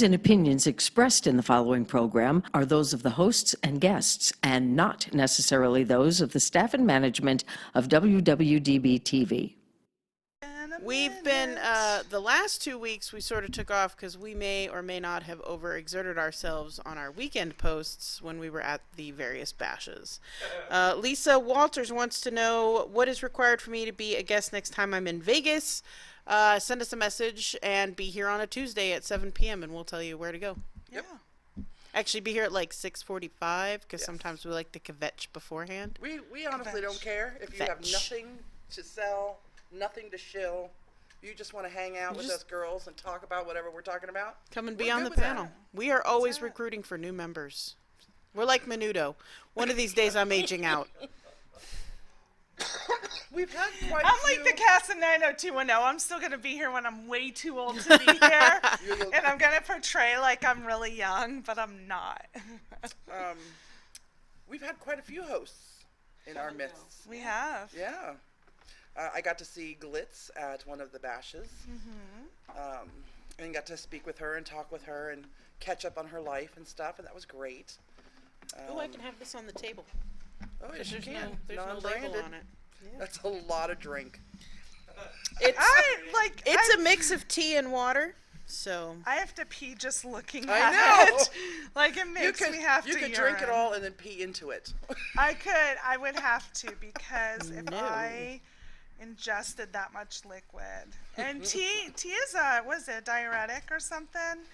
views and opinions expressed in the following program are those of the hosts and guests, and not necessarily those of the staff and management of WWDB-TV. We've been, the last 2 weeks we sort of took off because we may or may not have overexerted ourselves on our weekend posts when we were at the various bashes. Lisa Walters wants to know what is required for me to be a guest next time I'm in Vegas. Send us a message and be here on a Tuesday at 7 p.m. and we'll tell you where to go. Yep. Actually, be here at like 6:45 because Yes. sometimes we like to kvetch beforehand. We honestly don't care if you have nothing to sell, nothing to shill. You just want to hang out with us girls and talk about whatever we're talking about. Come and We're be on good the with panel. that. We are always recruiting for new members. We're like Menudo. One of these days I'm aging out. We've had quite I'm a few. like the cast in 90210. I'm still going to be here when I'm way too old to be here. And I'm going to portray like I'm really young, but I'm not. We've had quite a few hosts in our midst. We have. Yeah. I got to see Glitz at one of the bashes. And got to speak with her and talk with her and catch up on her life and stuff, and that was great. Oh, I can have this on the table. Oh, yes, you There's can. no label Non-branded. on it. That's a lot of drink. It's It's a mix of tea and water. So I have to pee just looking I at know. it. Like it makes me have to You could urine. drink it all and then pee into it. I would have to because if No. I ingested that much liquid. And tea is a, what is it, a diuretic or something?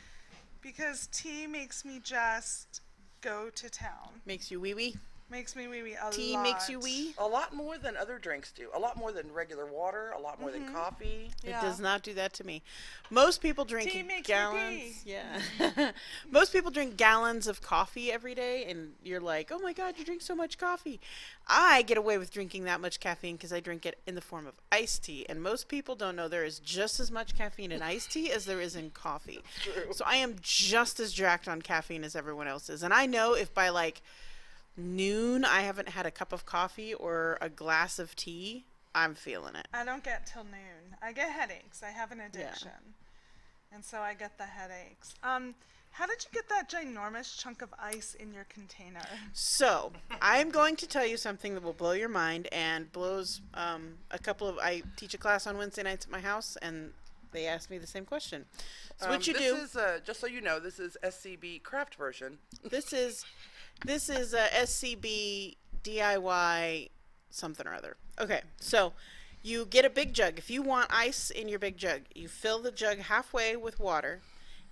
Because tea makes me just go to town. makes you wee wee. Makes me wee-wee a lot. Tea makes you wee. A lot more than other drinks do. A lot more than regular water. A lot more than coffee. Yeah. It does not do that to me. Most people drink Tea makes me gallons. pee. Yeah. Most people drink gallons of coffee every day, and you're like, "Oh my God, you drink so much coffee." I get away with drinking that much caffeine because I drink it in the form of iced tea, and most people don't know there is just as much caffeine in iced tea as there is in coffee. True. So I am just as jacked on caffeine as everyone else is, and I know if by like noon I haven't had a cup of coffee or a glass of tea, I'm feeling it. I don't get till noon. I get headaches. I have an addiction. And so I get the headaches. How did you get that ginormous chunk of ice in your container? So, I'm going to tell you something that will blow your mind and blows I teach a class on Wednesday nights at my house, and they asked me the same question. So what you do, This is, just so you know, this is SCB craft version. this is a SCB DIY something or other. Okay, so you get a big jug. If you want ice in your big jug, you fill the jug halfway with water,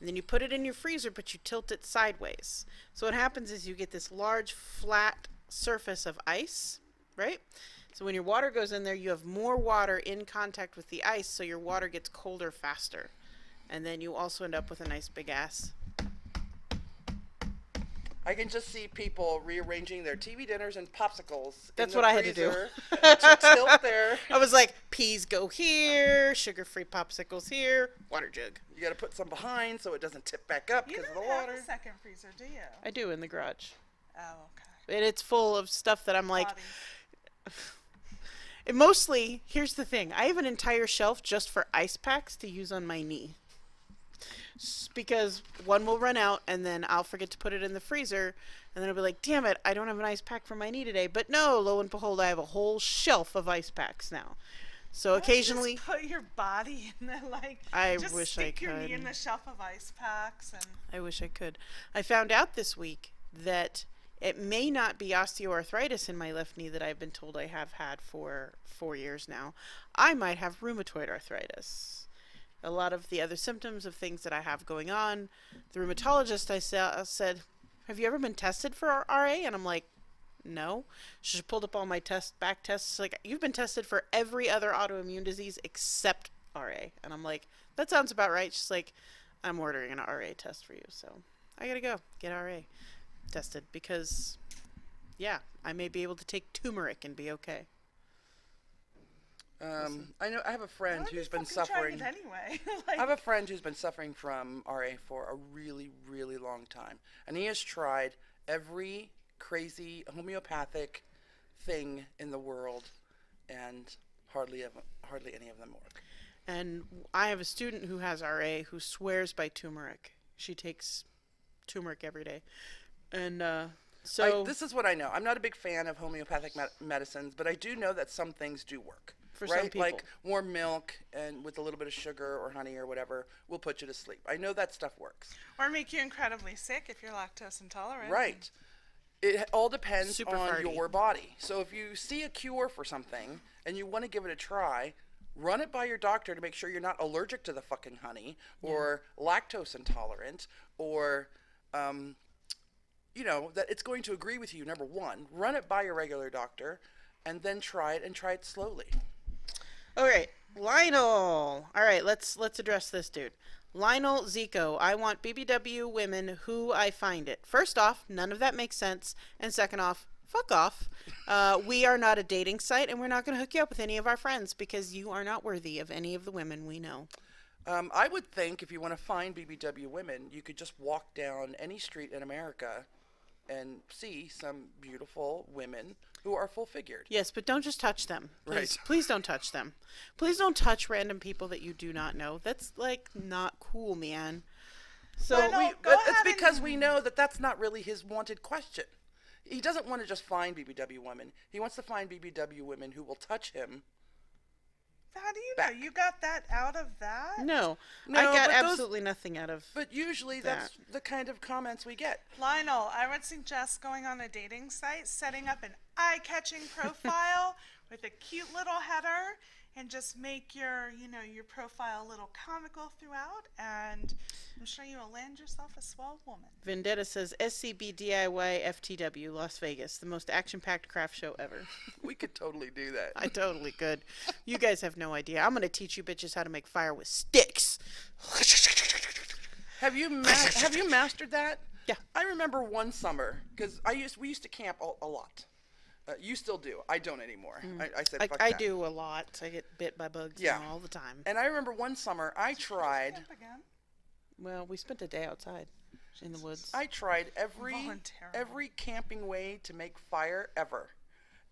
and then you put it in your freezer, but you tilt it sideways. So what happens is you get this large flat surface of ice, right? So when your water goes in there, you have more water in contact with the ice, so your water gets colder faster. And then you also end up with a nice big ass. I can just see people rearranging their TV dinners and popsicles. That's in what the I had to do. freezer to tilt their. I was like, peas go here, sugar-free popsicles here, water jug. You got to put some behind so it doesn't tip back up You because of don't the have water. a second freezer, do you? I do in the garage. Oh, okay. And it's full of stuff that I'm like, Bodies. and mostly, here's the thing. I have an entire shelf just for ice packs to use on my knee. Because one will run out and then I'll forget to put it in the freezer and then I'll be like, damn it, I don't have an ice pack for my knee today. But no, lo and behold, I have a whole shelf of ice packs now. So occasionally, Just put your body in there, like, I just wish I stick your knee could. in the shelf of ice packs. And I wish I could. I found out this week that it may not be osteoarthritis in my left knee that I've been told I have had for 4 years now. I might have rheumatoid arthritis. A lot of the other symptoms of things that I have going on. The rheumatologist said, have you ever been tested for RA? And I'm like, no. She pulled up all my back tests. Like, you've been tested for every other autoimmune disease except RA. And I'm like, that sounds about right. She's like, I'm ordering an RA test for you. So I gotta go get RA tested because, yeah, I may be able to take turmeric and be okay. I know I have a friend who's been suffering. Anyway. I have a friend who's been suffering from RA for a really, really long time, and he has tried every crazy homeopathic thing in the world, and hardly any of them work. And I have a student who has RA who swears by turmeric. She takes turmeric every day. And so this is what I know. I'm not a big fan of homeopathic medicines, but I do know that some things do work. For right? some people. Like warm milk and with a little bit of sugar or honey or whatever will put you to sleep. I know that stuff works. Or make you incredibly sick if you're lactose intolerant. Right. It all depends Super on farty. your body. So if you see a cure for something and you want to give it a try, run it by your doctor to make sure you're not allergic to the fucking honey or lactose intolerant or, that it's going to agree with you, number one. Run it by your regular doctor and then try it and try it slowly. All right, Lionel. All right, let's address this dude. Lionel Zico, I want BBW women who I find it. First off, none of that makes sense. And second off, fuck off. We are not a dating site, and we're not going to hook you up with any of our friends because you are not worthy of any of the women we know. I would think if you want to find BBW women, you could just walk down any street in America and see some beautiful women who are full-figured. Yes, but don't just touch them. Please, Right. please don't touch them. Please don't touch random people that you do not know. That's, like, not cool, man. So, Well, no, go But it's ahead because and- we know that that's not really his wanted question. He doesn't want to just find BBW women. He wants to find BBW women who will touch him. How do you Back. know? You got that out of that? no, No, I got but those- absolutely nothing out of... But usually that's the kind of comments we get. Lionel, I would suggest going on a dating site, setting up an eye-catching profile with a cute little header, and just make your profile a little comical throughout, and I'm sure you will land yourself a swell woman. Vendetta says SCB DIY FTW Las Vegas, the most action-packed craft show ever. We could totally do that. I totally could. You guys have no idea. I'm gonna teach you bitches how to make fire with sticks. Have you mastered that? Yeah. I remember one summer because we used to camp a lot. You still do. I don't anymore. I said fuck I that. do a lot. I get bit by bugs Yeah. all the time. And I remember one summer I tried. Camp again? Well, we spent a day outside in the woods. I tried every Voluntarily. camping way to make fire ever,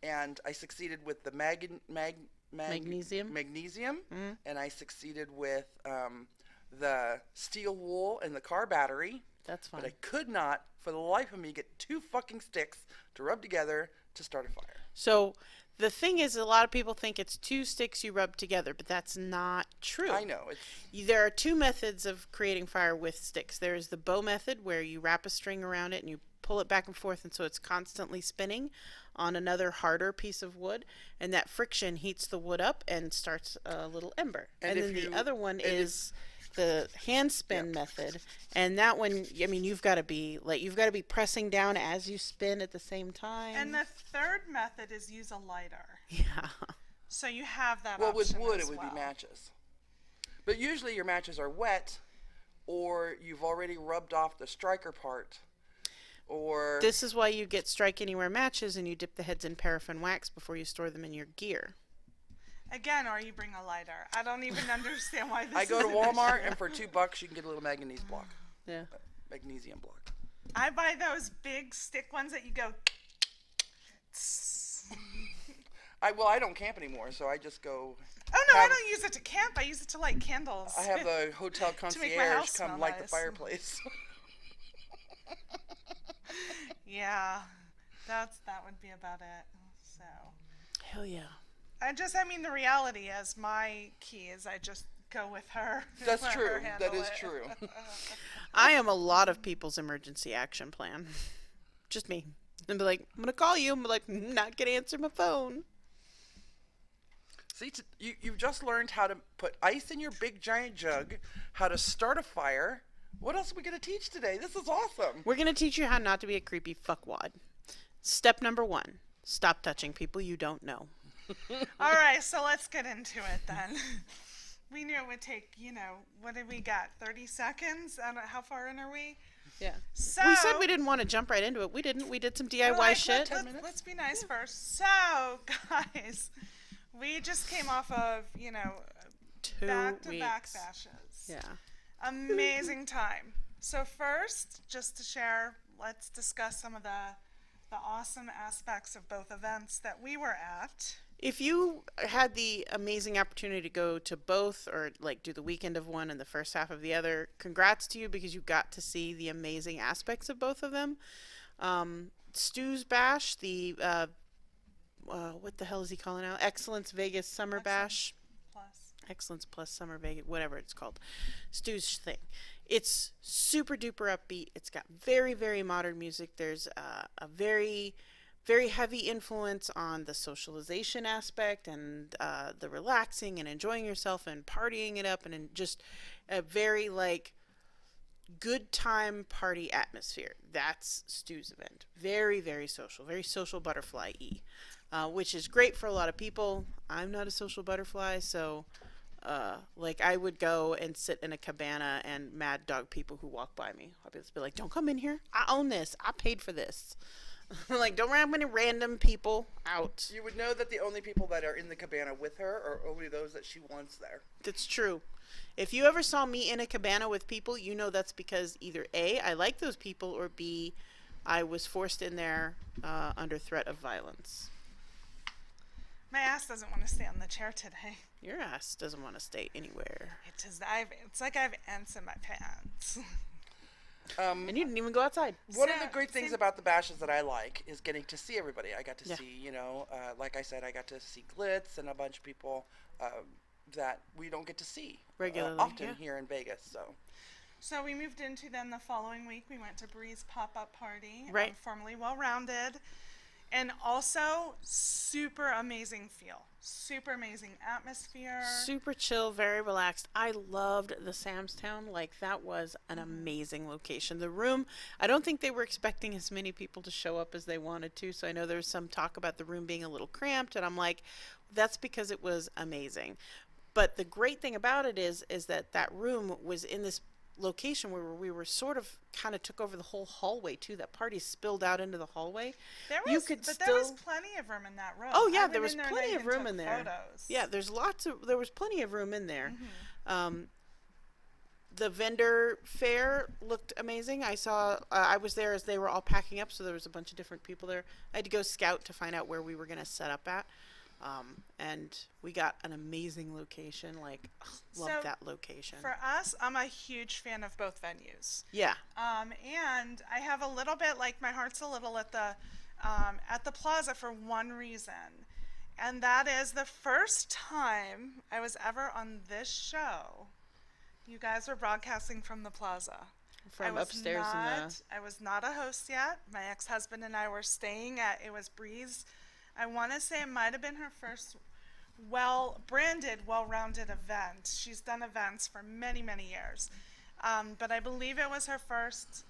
and I succeeded with the Magnesium? magnesium, and I succeeded with the steel wool and the car battery. That's fine. But I could not, for the life of me, get two fucking sticks to rub together to start a fire. So the thing is, a lot of people think it's two sticks you rub together, but that's not true. I know There are two methods of creating fire with sticks. There is the bow method, where you wrap a string around it and you pull it back and forth, and so it's constantly spinning on another harder piece of wood, and that friction heats the wood up and starts a little ember. And And, if then you- the other one and if- is the hand spin method, and that one, I mean, you've got to be pressing down as you spin at the same time. And the third method is use a lighter. yeah. So you have that Well, with option wood as it would well. be matches, but usually your matches are wet, or you've already rubbed off the striker part, or This is why you get Strike Anywhere matches and you dip the heads in paraffin wax before you store them in your gear. Again, or you bring a lighter. I don't even understand why this I go is to an Walmart issue. and for $2 you can get a little manganese block, Yeah. magnesium block. I buy those big stick ones that you go. I don't camp anymore, so I just go. Oh no, I have- don't use it to camp. I use it to light candles. I have the hotel make my concierge house come smell light the nice. fireplace. Yeah, that would be about it. So Hell yeah. I mean, the reality is my key is I just go with her. That's let true. her That handle is it. true. I am a lot of people's emergency action plan. Just me. And be like, I'm going to call you. I'm like, not going to answer my phone. See, you've just learned how to put ice in your big giant jug, how to start a fire. What else are we going to teach today? This is awesome. We're going to teach you how not to be a creepy fuckwad. Step number 1, stop touching people you don't know. All right, so let's get into it then. We knew it would take, what did we got? 30 seconds? I don't know, how far in are we? Yeah. So We said we didn't want to jump right into it. We didn't. We did some DIY like, shit. Let's be nice first. So, guys, we just came off of, 2 back-to-back weeks. bashes. Yeah. Amazing time. So first, just to share, let's discuss some of the awesome aspects of both events that we were at. If you had the amazing opportunity to go to both or like do the weekend of one and the first half of the other, congrats to you because you got to see the amazing aspects of both of them. Stu's Bash, the what the hell is he calling out? Excellence Vegas Summer Bash. Plus. Excellence Plus Summer Vegas, whatever it's called. Stu's thing. It's super duper upbeat. It's got very, very modern music. There's a very, very heavy influence on the socialization aspect and the relaxing and enjoying yourself and partying it up and just a very like good time party atmosphere. That's Stu's event. Very, very social butterfly y, which is great for a lot of people. I'm not a social butterfly, so like I would go and sit in a cabana and mad dog people who walk by me. I'll be like, don't come in here. I own this. I paid for this. Like, don't have any random people out. You would know that the only people that are in the cabana with her are only those that she wants there. That's true. If you ever saw me in a cabana with people, you know that's because either A, I like those people, or B, I was forced in there under threat of violence. My ass doesn't want to stay on the chair today. Your ass doesn't want to stay anywhere. It's like I have ants in my pants. And you didn't even go outside. One of the great things about the bashes that I like is getting to see everybody. I got to see, like I said, I got to see Glitz and a bunch of people that we don't get to see Regularly, often here in Vegas. So we moved into then the following week. We went to Bree's pop-up party, Right. Formerly Well-Rounded, and also super amazing feel, super amazing atmosphere. Super chill, very relaxed. I loved the Sam's Town. Like, that was an amazing location. The room, I don't think they were expecting as many people to show up as they wanted to. So I know there was some talk about the room being a little cramped. And I'm like, that's because it was amazing. But the great thing about it is that room was in this location where we were sort of kind of took over the whole hallway too. That party spilled out into the hallway. There was plenty of room in that room. Oh yeah, I there went was in there and plenty I of even room took in there. photos. Yeah, there was plenty of room in there. The vendor fair looked amazing. I was there as they were all packing up, so there was a bunch of different people there. I had to go scout to find out where we were going to set up at. And we got an amazing location. Like, love So, that location. For us, I'm a huge fan of both venues. Yeah. And I have a little bit, like, my heart's a little at the plaza for one reason. And that is the first time I was ever on this show. You guys were broadcasting from the plaza. From upstairs I was not a host yet. My ex-husband and I were staying it was Bree's. I want to say it might have been her first well-branded, well-rounded event. She's done events for many, many years. But I believe it was her first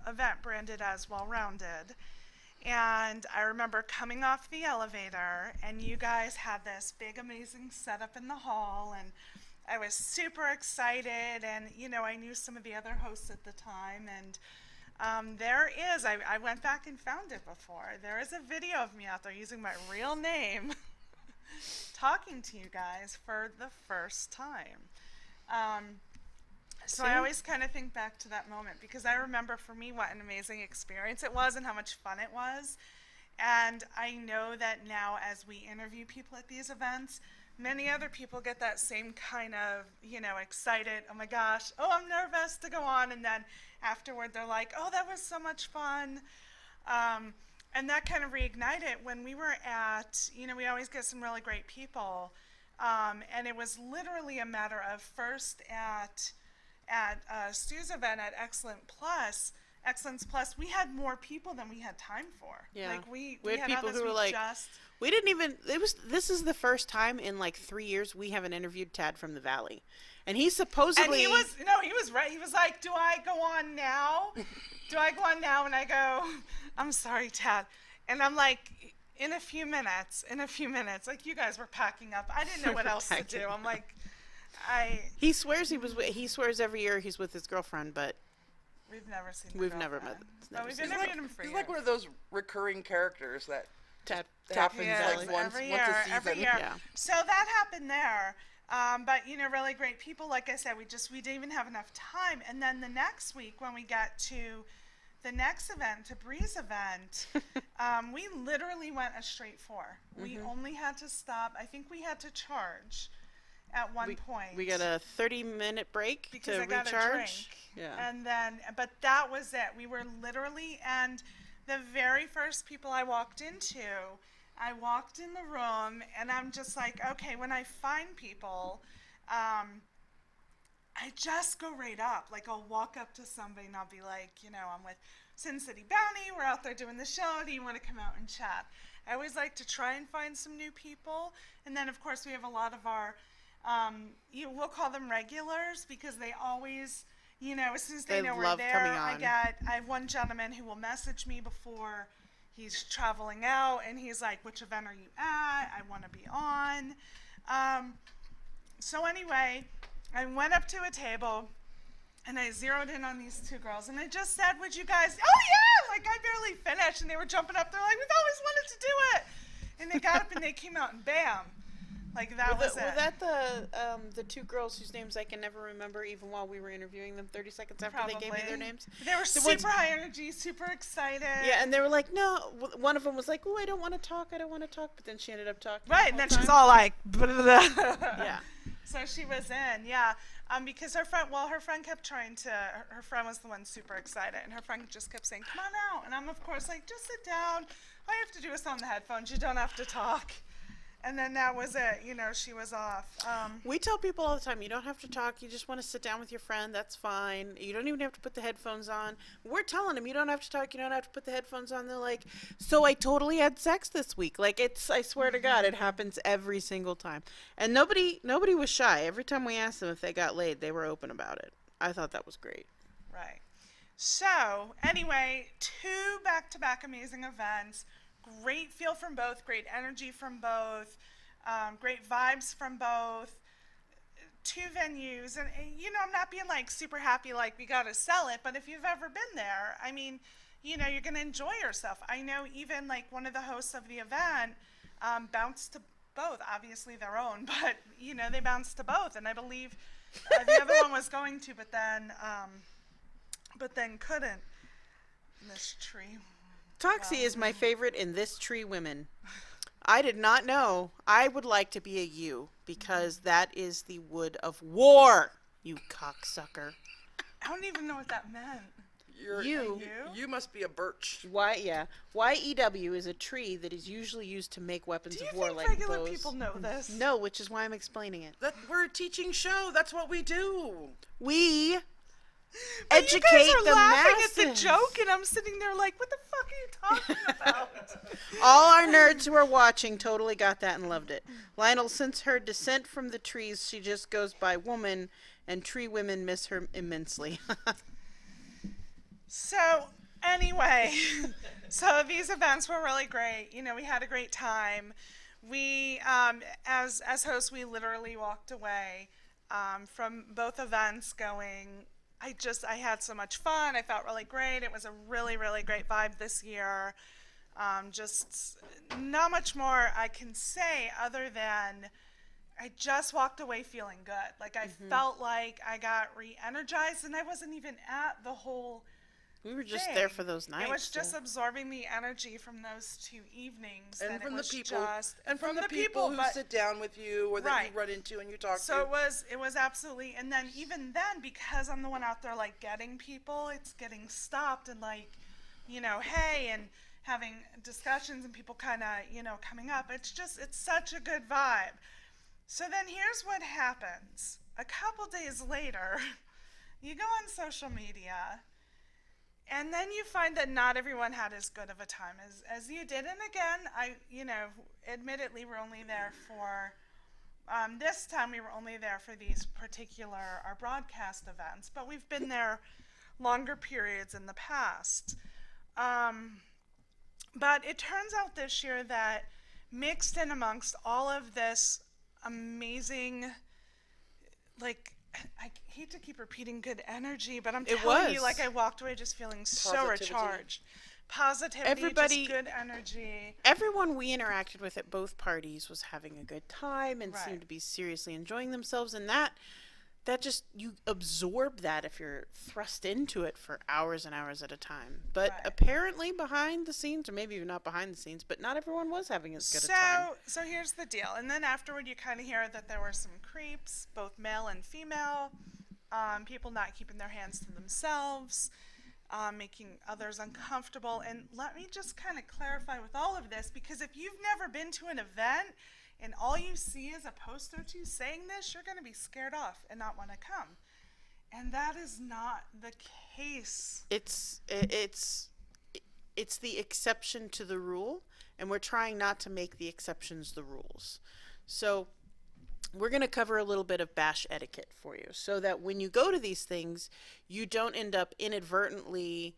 event branded as well-rounded. And I remember coming off the elevator, and you guys had this big, amazing setup in the hall, and I was super excited, and, I knew some of the other hosts at the time, and I went back and found it before. There is a video of me out there using my real name talking to you guys for the first time. So I always kind of think back to that moment because I remember for me what an amazing experience it was and how much fun it was. And I know that now as we interview people at these events, many other people get that same kind of, excited, oh my gosh, oh, I'm nervous to go on. And then afterward, they're like, oh, that was so much fun. And that kind of reignited when we were we always get some really great people. And it was literally a matter of first at Stu's event at Excellence Plus, we had more people than we had time for. Yeah. Like we had people who were like, we didn't even, this is the first time in like 3 years we haven't interviewed Tad from the Valley. And he supposedly. And he was right. He was like, do I go on now? Do I go on now? And I go, I'm sorry, Tad. And I'm like, in a few minutes. Like you guys were packing up. I didn't know what else to do. I'm like, He swears every year he's with his girlfriend, but. We've never seen. We've never met. We've interviewed him for years. He's like one of those recurring characters that happens once a season. Every year. Yeah. So that happened there. But really great people. Like I said, we didn't even have enough time. And then the next week when we got to the next event, to Bree's event, we literally went a straight 4. We only had to stop. I think we had to charge at one point. We got a 30-minute break because to I got recharge. a drink. Yeah. And then, but that was it. We were literally, and the very first people I walked into, I walked in the room, and I'm just like, okay, when I find people, I just go right up. Like, I'll walk up to somebody and I'll be like, I'm with Sin City Bounty. We're out there doing the show. Do you want to come out and chat? I always like to try and find some new people. And then, of course, we have a lot of our, we'll call them regulars because they always, as soon as they know we're love there, coming on. I have one gentleman who will message me before he's traveling out, and he's like, which event are you at? I want to be on. So anyway, I went up to a table, and I zeroed in on these 2 girls, and I just said, would you guys, oh yeah, like I barely finished, and they were jumping up, they're like, we've always wanted to do it, and they got up and they came out, and bam, like that was it. Were that the 2 girls whose names I can never remember, even while we were interviewing them 30 seconds after they gave me their names? They were super high energy, super excited. Yeah, and they were like, no, one of them was like, oh, I don't want to talk, but then she ended up talking. Right, and then time. she's all like, yeah. So she was in, because her friend kept trying to, her friend was the one super excited, and her friend just kept saying, come on out, and I'm of course like, just sit down, all you have to do is on the headphones, you don't have to talk, and then that was it, she was off. We tell people all the time, you don't have to talk, you just want to sit down with your friend, that's fine, you don't even have to put the headphones on. We're telling them, you don't have to talk, you don't have to put the headphones on. They're like, so I totally had sex this week. Like, I swear to God, it happens every single time. And nobody was shy. Every time we asked them if they got laid, they were open about it. I thought that was great. Right. So, anyway, 2 back-to-back amazing events. Great feel from both, great energy from both, great vibes from both. 2 venues, and I'm not being like super happy like we gotta sell it, but if you've ever been there, I mean, you're gonna enjoy yourself. I know even like one of the hosts of the event bounced to both, obviously their own, but they bounced to both, and I believe the other one was going to, but then couldn't. This tree. Toxie is my favorite in This Tree Women. I did not know. I would like to be a yew because that is the wood of war, you cocksucker. I don't even know what that meant. You must be a birch. YEW is a tree that is usually used to make weapons of war like Do you think regular bows. people know this? No, which is why I'm explaining it. We're a teaching show. That's what we do. We But educate you guys are the laughing masses. at the joke, and I'm sitting there like, what the fuck are you talking about? All our nerds who are watching totally got that and loved it. Lionel, since her descent from the trees, she just goes by woman, and tree women miss her immensely. So, anyway, so these events were really great. We had a great time. We, as hosts, we literally walked away from both events going, I had so much fun. I felt really great. It was a really, really great vibe this year. Just not much more I can say other than I just walked away feeling good. Like I felt like I got re-energized, and I wasn't even at the whole We were just thing. there for those nights. It was just so. absorbing the energy from those 2 evenings. And that from it the was people, just, and from the people who but- sit down with you or that Right. you run into and you talk So to. it was absolutely, and then even then, because I'm the one out there like getting people, it's getting stopped and like, hey, and having discussions and people kind of, coming up. It's such a good vibe. So then here's what happens. A couple days later, you go on social media, and then you find that not everyone had as good of a time as you did. And again, admittedly, we're only there for, this time we were only there for these particular, our broadcast events, but we've been there longer periods in the past. But it turns out this year that mixed in amongst all of this amazing, like, I hate to keep repeating good energy, but I'm telling you, like, I walked away just feeling so Positivity. recharged. Positivity, Everybody- just good energy. Everyone we interacted with at both parties was having a good time and Right. seemed to be seriously enjoying themselves, and that that just, you absorb that if you're thrust into it for hours and hours at a time. But Right. apparently behind the scenes, or maybe not behind the scenes, but not everyone was having as good a time. So here's the deal. And then afterward, you kind of hear that there were some creeps, both male and female, people not keeping their hands to themselves, making others uncomfortable. And let me just kind of clarify with all of this, because if you've never been to an event and all you see is a post or two saying this, you're going to be scared off and not want to come. And that is not the case. It's the exception to the rule, and we're trying not to make the exceptions the rules. So we're going to cover a little bit of bash etiquette for you, so that when you go to these things, you don't end up inadvertently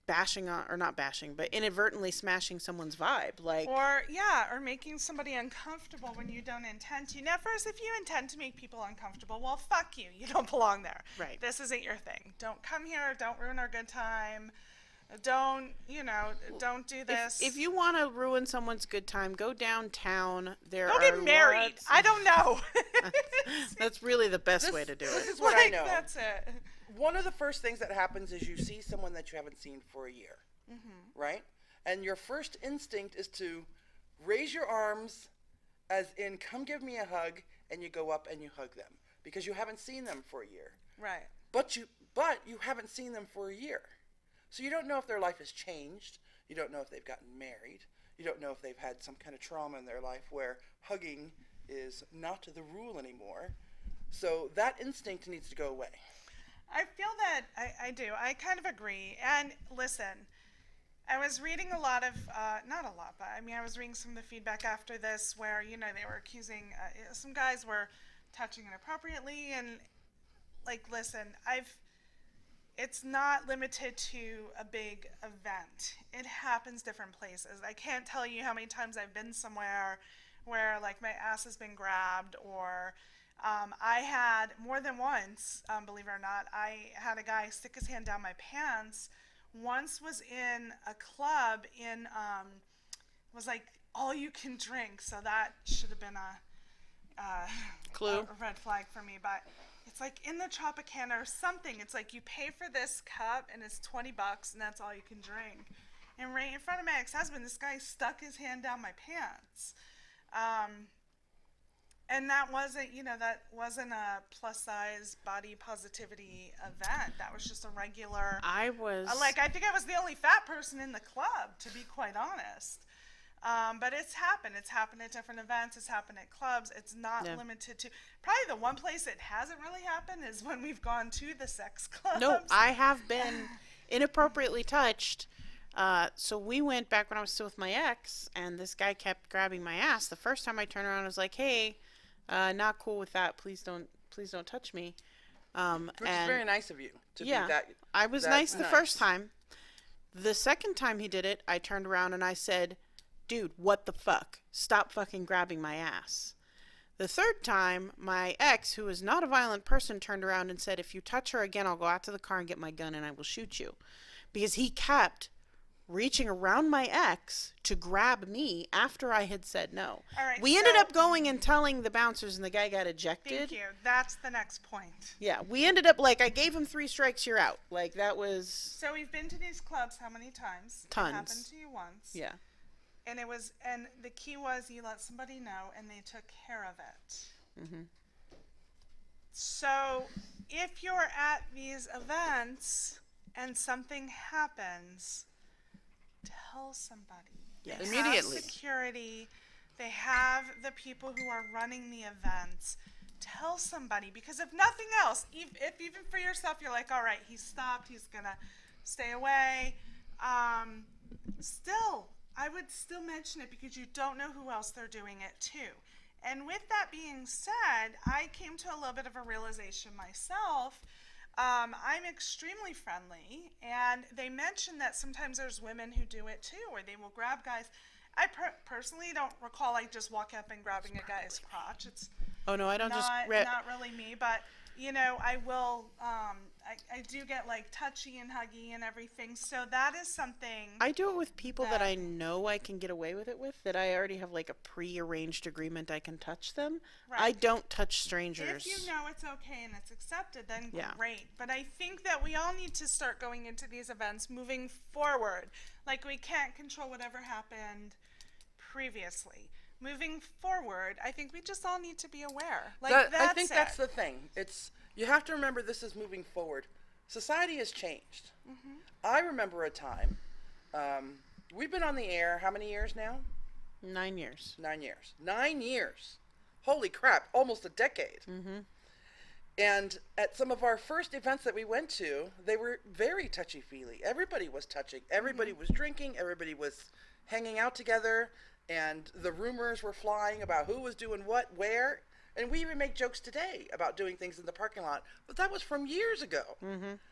bashing on, or not bashing, but inadvertently smashing someone's vibe. Like, Or making somebody uncomfortable when you don't intend to. Now, first, if you intend to make people uncomfortable, well, fuck you. You don't belong there. Right. This isn't your thing. Don't come here. Don't ruin our good time. Don't do this. if you want to ruin someone's good time, go downtown. Don't get married. I don't know. That's really the best way to do This it. is what I Like, know. that's it. One of the first things that happens is you see someone that you haven't seen for a year, right? And your first instinct is to raise your arms as in, come give me a hug, and you go up and you hug them because you haven't seen them for a year. Right. But you haven't seen them for a year. So you don't know if their life has changed. You don't know if they've gotten married. You don't know if they've had some kind of trauma in their life where hugging is not the rule anymore. So that instinct needs to go away. I feel that I do. I kind of agree. And listen, I was reading a lot of, not a lot, but I mean, I was reading some of the feedback after this where, they were accusing, some guys were touching inappropriately. And, like, listen, it's not limited to a big event. It happens different places. I can't tell you how many times I've been somewhere where, like, my ass has been grabbed, or I had more than once, believe it or not, I had a guy stick his hand down my pants. Once was in a club was like all you can drink, so that should have been Clue. a red flag for me. But it's like in the Tropicana or something. It's like you pay for this cup and it's $20 and that's all you can drink. And right in front of my ex-husband, this guy stuck his hand down my pants. And that wasn't a plus size body positivity event. That was just a regular. I think I was the only fat person in the club, to be quite honest. But it's happened. It's happened at different events. It's happened at clubs. It's not limited to. Probably the one place it hasn't really happened is when we've gone to the sex clubs. No, I have been inappropriately touched. So we went back when I was still with my ex, and this guy kept grabbing my ass. The first time I turned around, I was like, "Hey, not cool with that. Please don't touch me." Which is very nice of you to be that. I was nice the first time. The second time he did it, I turned around and I said, "Dude, what the fuck? Stop fucking grabbing my ass." The third time, my ex, who is not a violent person, turned around and said, "If you touch her again, I'll go out to the car and get my gun and I will shoot you." Because he kept reaching around my ex to grab me after I had said no. All right, We ended up going and telling the bouncers, and the guy got ejected. Thank you. That's the next point. Yeah, we ended up, I gave him 3 strikes, you're out. That was... So we've been to these clubs how many times? Tons. It happened to you once. Yeah. And the key was you let somebody know and they took care of it. Mm-hmm. So if you're at these events and something happens, tell somebody. Yes. They Immediately. have security. They have the people who are running the events. Tell somebody, because if nothing else, if even for yourself you're like, all right, he stopped, he's gonna stay away. Still, I would still mention it because you don't know who else they're doing it to. And with that being said, I came to a little bit of a realization myself. I'm extremely friendly, and they mentioned that sometimes there's women who do it too, where they will grab guys. I personally don't recall just walking up and grabbing a guy's crotch. It's Oh, no, I don't not just... not really me, but you know, I will, I do get like touchy and huggy and everything. So that is something. I do it with people that that- I know I can get away with it with, that I already have like a pre-arranged agreement I can touch them. I Right. don't touch strangers. If you know it's okay and it's accepted, then Yeah. great. But I think that we all need to start going into these events moving forward. Like, we can't control whatever happened previously. Moving forward, I think we just all need to be aware. Like, I that's think it. that's the thing. You have to remember this is moving forward. Society has changed. I remember a time. We've been on the air how many years now? 9 years. 9 years. 9 years. Holy crap! Almost a decade. And at some of our first events that we went to, they were very touchy-feely. Everybody was touching. Everybody was drinking. Everybody was hanging out together. And the rumors were flying about who was doing what, where. And we even make jokes today about doing things in the parking lot. But that was from years ago.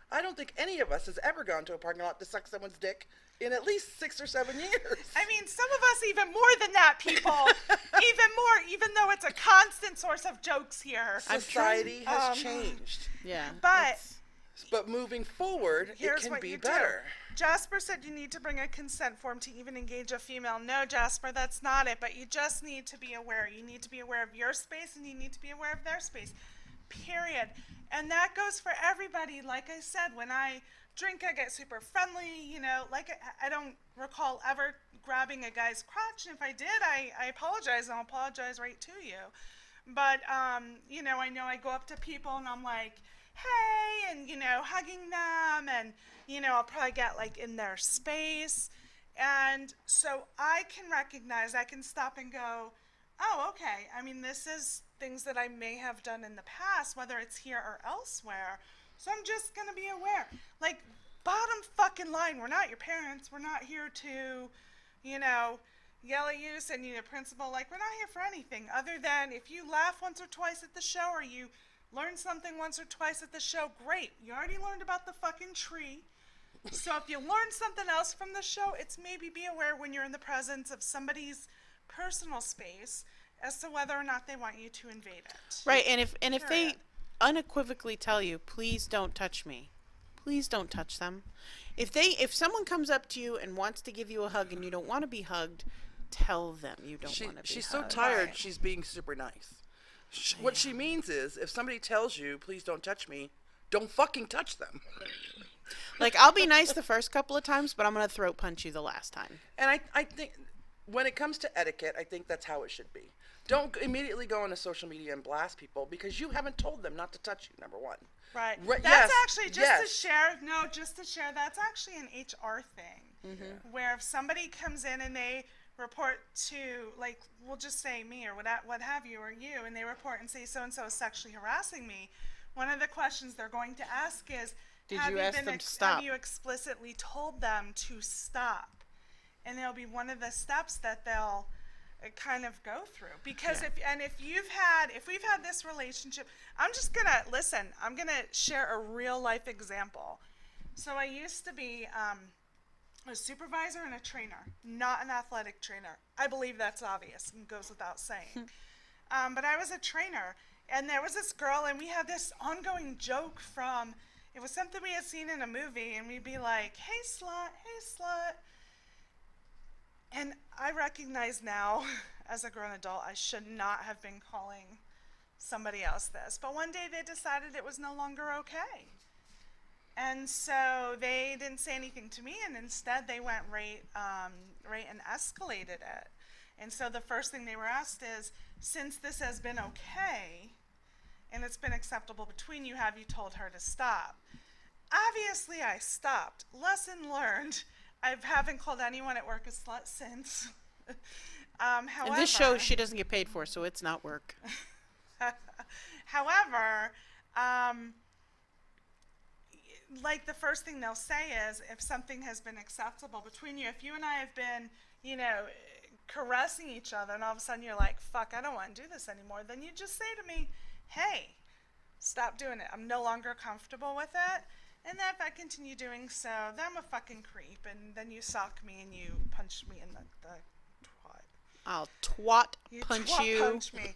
I don't think any of us has ever gone to a parking lot to suck someone's dick in at least 6 or 7 years. I mean, some of us even more than that, people. Even more, even though it's a constant source of jokes here. Society has changed. Yeah. But But moving forward, it here's can what be you better. do. Jasper said you need to bring a consent form to even engage a female. No, Jasper, that's not it. But you just need to be aware. You need to be aware of your space, and you need to be aware of their space. Period. And that goes for everybody. Like I said, when I drink, I get super friendly. You know, like I don't recall ever grabbing a guy's crotch. And if I did, I apologize, and I'll apologize right to you. But, you know I go up to people, and I'm like, hey, and, you know, hugging them, and, you know, I'll probably get, like, in their space. And so I can recognize, I can stop and go, oh, okay. I mean, this is things that I may have done in the past, whether it's here or elsewhere. So I'm just going to be aware. Like, bottom fucking line, we're not your parents. We're not here to, you know, yell at you, send you to principal. Like, we're not here for anything other than if you laugh once or twice at the show, or you learn something once or twice at the show, great. You already learned about the fucking tree. So if you learn something else from the show, it's maybe be aware when you're in the presence of somebody's personal space as to whether or not they want you to invade it. Right, and if they Period. unequivocally tell you, please don't touch me, please don't touch them. If someone comes up to you and wants to give you a hug and you don't want to be hugged, tell them you don't want to be She's hugged. so tired, Right. she's being super nice. What she means is, if somebody tells you, please don't touch me, don't fucking touch them. Like, I'll be nice the first couple of times, but I'm going to throat punch you the last time. And I think when it comes to etiquette, I think that's how it should be. Don't immediately go onto social media and blast people because you haven't told them not to touch you, number one. Right. Right, That's yes, actually, yes. just to share, that's actually an HR thing. Where if somebody comes in and they report to, like, we'll just say me or what have you, or you, and they report and say so-and-so is sexually harassing me, one of the questions they're going to ask is, Did you ask them to stop? have you explicitly told them to stop? And there'll be one of the steps that they'll kind of go through. Because if we've had this relationship, I'm gonna share a real life example. So I used to be a supervisor and a trainer, not an athletic trainer. I believe that's obvious and goes without saying. But I was a trainer, and there was this girl, and we had this ongoing joke from, it was something we had seen in a movie, and we'd be like, hey slut. And I recognize now, as a grown adult, I should not have been calling somebody else this. But one day they decided it was no longer okay. And so they didn't say anything to me, and instead they went right and escalated it. And so the first thing they were asked is, since this has been okay, and it's been acceptable between you, have you told her to stop? Obviously I stopped. Lesson learned. I haven't called anyone at work a slut since. However, And this show she doesn't get paid for, so it's not work. However, like the first thing they'll say is, if something has been acceptable between you, if you and I have been, you know, caressing each other, and all of a sudden you're like, fuck, I don't want to do this anymore, then you just say to me, hey, stop doing it. I'm no longer comfortable with it. And then if I continue doing so, then I'm a fucking creep, and then you sock me and you punch me in the twat. I'll twat You punch twat you punch me.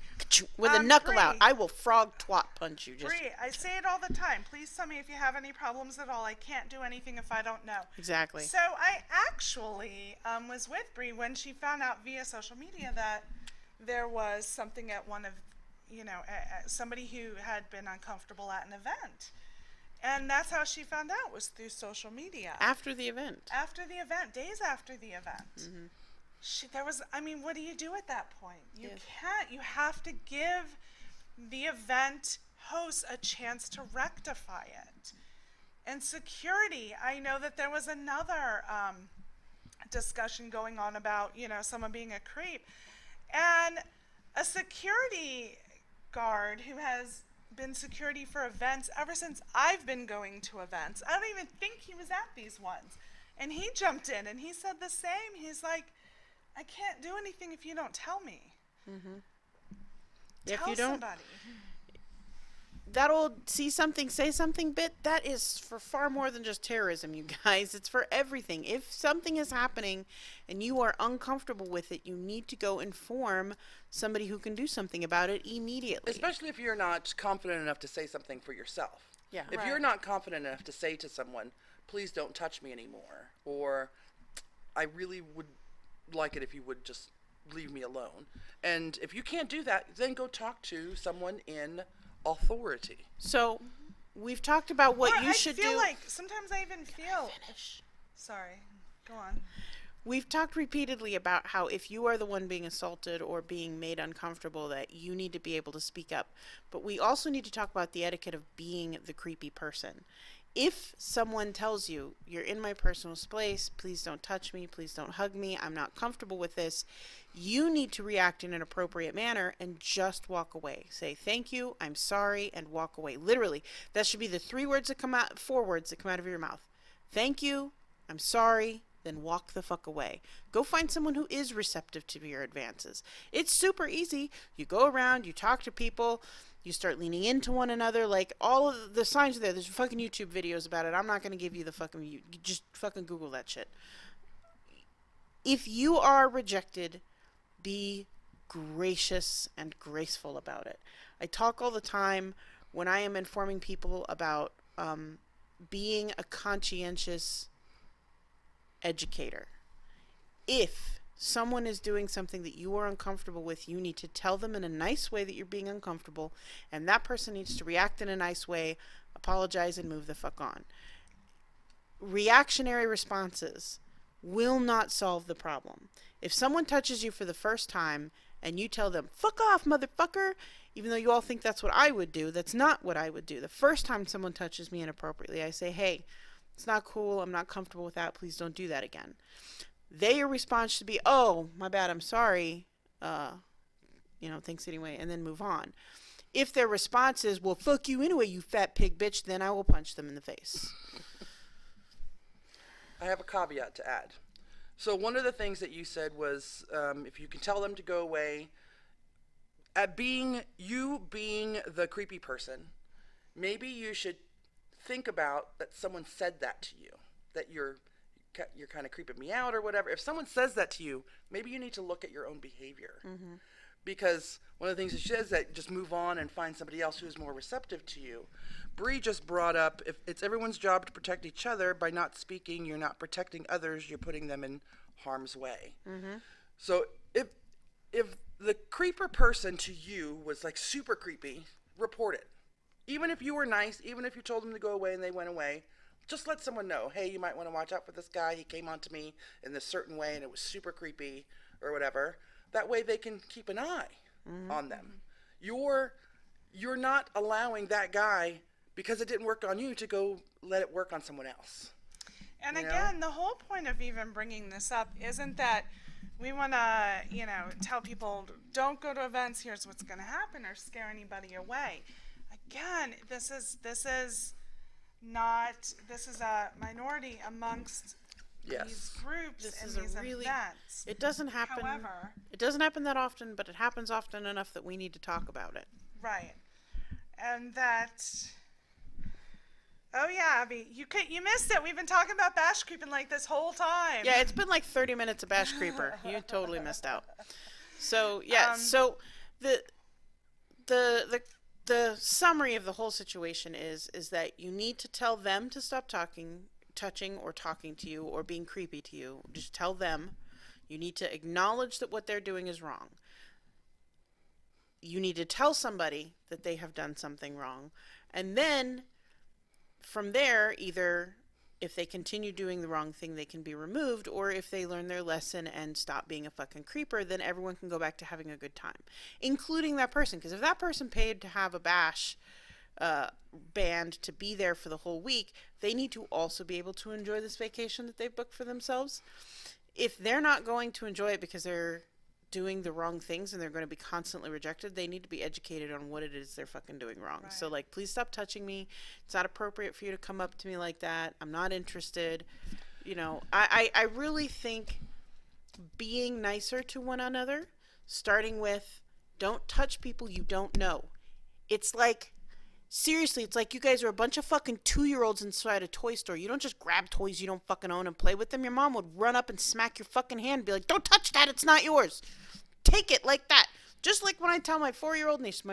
with a knuckle out. Bree. I will frog twat punch you. Just Bree, I say it all the time. Please tell me if you have any problems at all. I can't do anything if I don't know. exactly. So I actually was with Bree when she found out via social media that there was something at one of, somebody who had been uncomfortable at an event. And that's how she found out, was through social media. After the event. After the event, days after the event. What do you do at that point? You Yes. can't. You have to give the event hosts a chance to rectify it. And security, I know that there was another discussion going on about, someone being a creep. And a security guard who has been security for events ever since I've been going to events. I don't even think he was at these ones. And he jumped in and he said the same. He's like, I can't do anything if you don't tell me. If Tell you don't, somebody. that old see something, say something bit, that is for far more than just terrorism, you guys. It's for everything. If something is happening and you are uncomfortable with it, you need to go inform somebody who can do something about it immediately. Especially if you're not confident enough to say something for yourself. Yeah. If you're not confident enough to say to someone, please don't touch me anymore, or I really would like it if you would just leave me alone. And if you can't do that, then go talk to someone in authority. So, we've talked about what Or you should I feel do. like sometimes I even feel. Sorry. Go on. We've talked repeatedly about how if you are the one being assaulted or being made uncomfortable, that you need to be able to speak up. But we also need to talk about the etiquette of being the creepy person. If someone tells you, you're in my personal space, please don't touch me, please don't hug me, I'm not comfortable with this, you need to react in an appropriate manner and just walk away. Say, thank you, I'm sorry, and walk away. Literally, that should be the four words that come out of your mouth. Thank you, I'm sorry, then walk the fuck away. Go find someone who is receptive to your advances. It's super easy. You go around, you talk to people, you start leaning into one another. Like, all of the signs are there. There's fucking YouTube videos about it. I'm not going to give you the fucking... You just fucking Google that shit. If you are rejected, be gracious and graceful about it. I talk all the time when I am informing people about being a conscientious educator. If someone is doing something that you are uncomfortable with, you need to tell them in a nice way that you're being uncomfortable, and that person needs to react in a nice way, apologize, and move the fuck on. Reactionary responses will not solve the problem. If someone touches you for the first time and you tell them, fuck off, motherfucker, even though you all think that's what I would do, that's not what I would do. The first time someone touches me inappropriately, I say, hey, it's not cool, I'm not comfortable with that, please don't do that again. Their response should be, oh, my bad, I'm sorry, thanks anyway, and then move on. If their response is, well, fuck you anyway, you fat pig bitch, then I will punch them in the face. I have a caveat to add. So one of the things that you said was, if you can tell them to go away, at being the creepy person, maybe you should think about that someone said that to you, that you're kind of creeping me out or whatever. If someone says that to you, maybe you need to look at your own behavior. Mm-hmm. Because one of the things that she says is that just move on and find somebody else who's more receptive to you. Bree just brought up, if it's everyone's job to protect each other, by not speaking, you're not protecting others, you're putting them in harm's way. Mm-hmm. So if the creeper person to you was like super creepy, report it. Even if you were nice, even if you told them to go away and they went away, just let someone know, hey, you might want to watch out for this guy. He came on to me in this certain way and it was super creepy or whatever. That way they can keep an eye on them. You're not allowing that guy, because it didn't work on you, to go let it work on someone else. And again, the whole point of even bringing this up isn't that we want to, tell people don't go to events, here's what's going to happen, or scare anybody away. Again, this is a minority amongst these groups This and is a these really, events. it doesn't happen. However, it doesn't happen that often, but it happens often enough that we need to talk about it. right, and that. Oh yeah, Abby, you missed it. We've been talking about bash creeping like this whole time. Yeah, it's been like 30 minutes of Bash Creeper. You totally missed out. So yeah, so the the the the summary of the whole situation is that you need to tell them to stop touching or talking to you or being creepy to you. Just tell them. You need to acknowledge that what they're doing is wrong. You need to tell somebody that they have done something wrong. And then from there, either if they continue doing the wrong thing, they can be removed, or if they learn their lesson and stop being a fucking creeper, then everyone can go back to having a good time, including that person. Because if that person paid to have a bash band to be there for the whole week, they need to also be able to enjoy this vacation that they've booked for themselves. If they're not going to enjoy it because they're doing the wrong things and they're going to be constantly rejected, they need to be educated on what it is they're fucking doing wrong. Right. So, like, please stop touching me. It's not appropriate for you to come up to me like that. I'm not interested. You know, I really think being nicer to one another, starting with don't touch people you don't know. It's like, seriously, it's like you guys are a bunch of fucking 2-year-olds inside a toy store. You don't just grab toys you don't fucking own and play with them. Your mom would run up and smack your fucking hand and be like, don't touch that, it's not yours. Take it like that. Just like when I tell my 4-year-old niece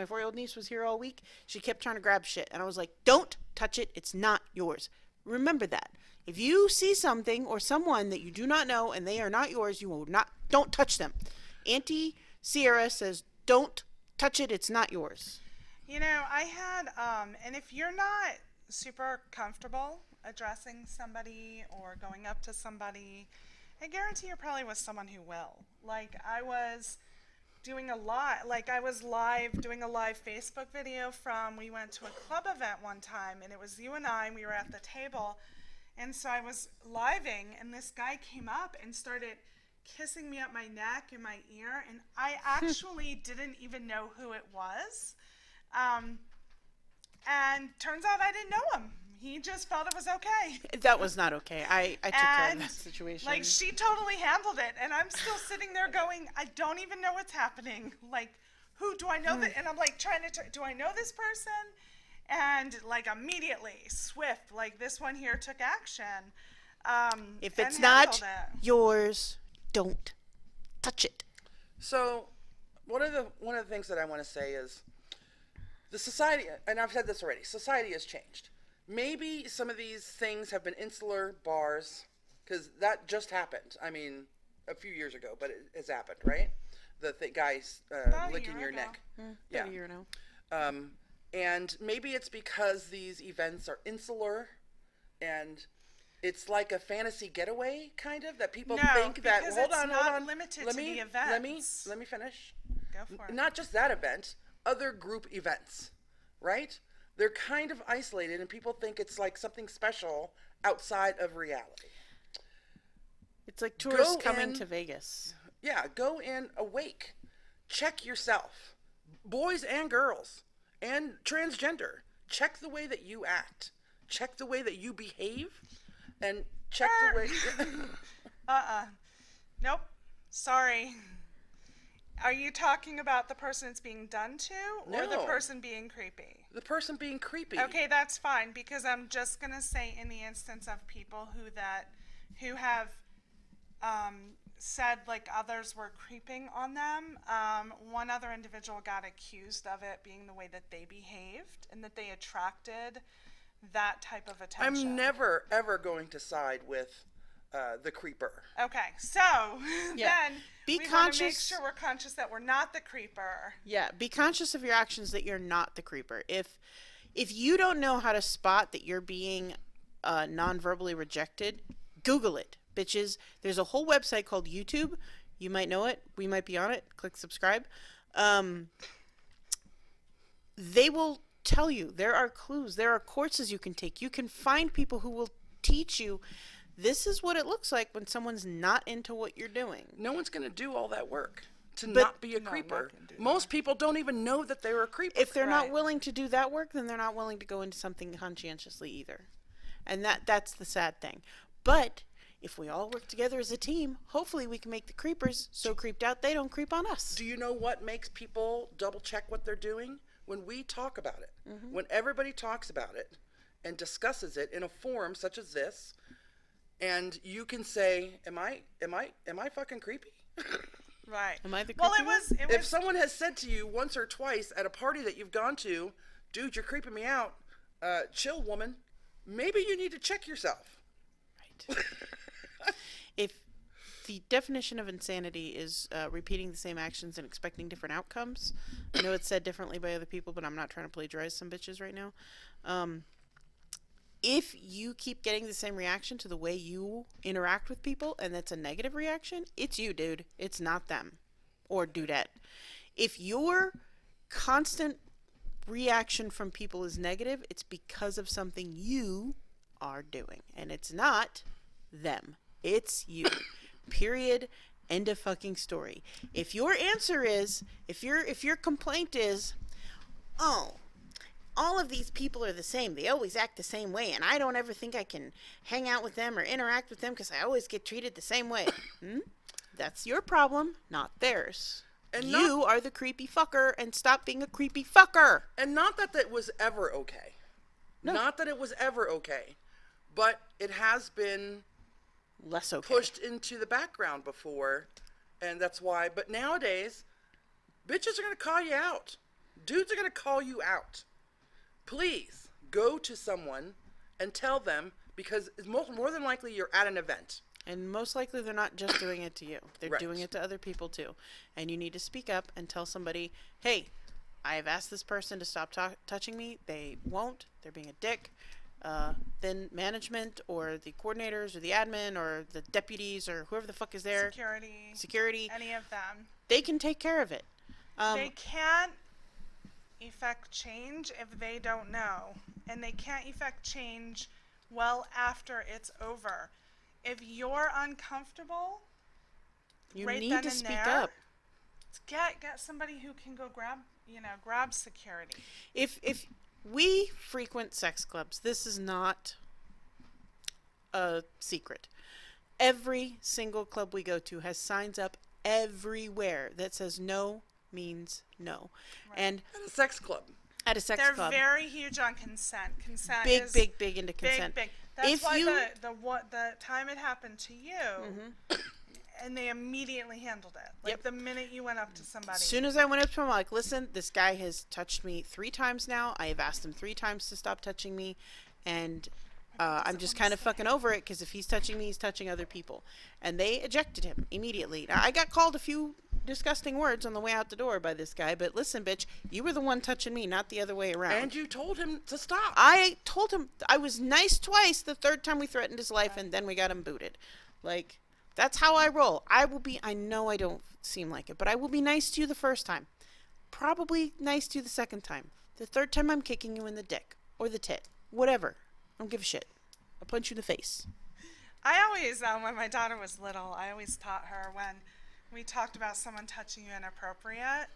was here all week, she kept trying to grab shit. And I was like, don't touch it, it's not yours. Remember that. If you see something or someone that you do not know and they are not yours, don't touch them. Auntie Sierra says, don't touch it, it's not yours. You know, I had, and if you're not super comfortable addressing somebody or going up to somebody, I guarantee you're probably with someone who will. Like, I was doing a lot, like I was doing a live Facebook video we went to a club event one time, and it was you and I, and we were at the table, and so I was living, and this guy came up and started kissing me up my neck and my ear, and I actually didn't even know who it was. And turns out I didn't know him. He just felt it was okay. That was not okay. I took care of that situation. Like, she totally handled it, and I'm still sitting there going, I don't even know what's happening. Like, who do I know that? And I'm like trying to, do I know this person? And like immediately, swift, like this one here took action. If it's not yours, don't touch it. So, one of the things that I want to say is, the society, and I've said this already, society has changed. Maybe some of these things have been insular bars, because that just happened. I mean, a few years ago, but it has happened, right? The guys licking your neck. About a year now. And maybe it's because these events are insular, and it's like a fantasy getaway, kind of, that people think that. Hold on. Limited to the events. Let me finish. Go for it. Not just that event. Other group events, right? They're kind of isolated, and people think it's like something special outside of reality. It's like tourists coming to Vegas. Yeah, go in awake. Check yourself. Boys and girls and transgender. Check the way that you act. Check the way that you behave. And check the way... Nope. Sorry. Are you talking about the person it's being done to, or the person being creepy? The person being creepy. Okay, that's fine, because I'm just gonna say, in the instance of people who have said like others were creeping on them, one other individual got accused of it being the way that they behaved and that they attracted that type of attention. I'm never ever going to side with the creeper. Okay, so then we want to make sure we're conscious that we're not the creeper. Yeah, be conscious of your actions, that you're not the creeper. If you don't know how to spot that you're being non-verbally rejected, Google it, bitches. There's a whole website called YouTube. You might know it. We might be on it. Click subscribe. They will tell you. There are clues. There are courses you can take. You can find people who will teach you. This is what it looks like when someone's not into what you're doing. No one's going to do all that work to not be a creeper. Most people don't even know that they're a creeper. If they're not willing to do that work, then they're not willing to go into something conscientiously either. And that's the sad thing. But if we all work together as a team, hopefully we can make the creepers so creeped out they don't creep on us. Do you know what makes people double check what they're doing? When we talk about it. Mm-hmm. When everybody talks about it and discusses it in a forum such as this, and you can say, am I fucking creepy? Right. Am I the Well, creepy it was. It If was. someone has said to you once or twice at a party that you've gone to, dude, you're creeping me out, chill, woman, maybe you need to check yourself. Right. If the definition of insanity is repeating the same actions and expecting different outcomes, I know it's said differently by other people, but I'm not trying to plagiarize some bitches right now. If you keep getting the same reaction to the way you interact with people, and that's a negative reaction, it's you, dude. It's not them or dudette. If your constant reaction from people is negative, it's because of something you are doing, and it's not them. It's you. Period. End of fucking story. If your answer is, if your complaint is, oh, all of these people are the same. They always act the same way, and I don't ever think I can hang out with them or interact with them because I always get treated the same way. That's your problem, not theirs. And You are the creepy fucker, and stop being a creepy fucker. And not that that was ever okay. No. Not that it was ever okay. But it has been Less okay. pushed into the background before. And that's why. But nowadays, bitches are going to call you out. Dudes are going to call you out. Please go to someone and tell them, because it's more than likely you're at an event. And most likely they're not just doing it to you. They're Right. doing it to other people too. And you need to speak up and tell somebody, hey, I have asked this person to stop touching me. They won't. They're being a dick. Then management or the coordinators or the admin or the deputies or whoever the fuck is there, security, Any of them. they can take care of it. They can't effect change if they don't know, and they can't effect change well after it's over. If you're uncomfortable, You right need then to and speak there, up. get somebody who can go grab security. If we frequent sex clubs, this is not a secret. Every single club we go to has signs up everywhere that says no means no. Right. And At a sex club. at a sex They're club, very huge on consent. Consent big, is big into big, consent. big. That's If why you- the time it happened to you, and they immediately handled it. Like Yep. the minute you went up to somebody. As soon as I went up to him, I'm like, listen, this guy has touched me 3 times now. I have asked him 3 times to stop touching me. And I'm just kind of fucking over it because if he's touching me, he's touching other people. And they ejected him immediately. Now, I got called a few disgusting words on the way out the door by this guy. But listen, bitch, you were the one touching me, not the other way around. And you told him to stop. I told him I was nice twice. The 3rd time we threatened his life, and then we got him booted. Like, that's how I roll. I know I don't seem like it, but I will be nice to you the 1st time. Probably nice to you the 2nd time. The 3rd time I'm kicking you in the dick or the tit. Whatever. I don't give a shit. I'll punch you in the face. I always, when my daughter was little, I always taught her when we talked about someone touching you inappropriate,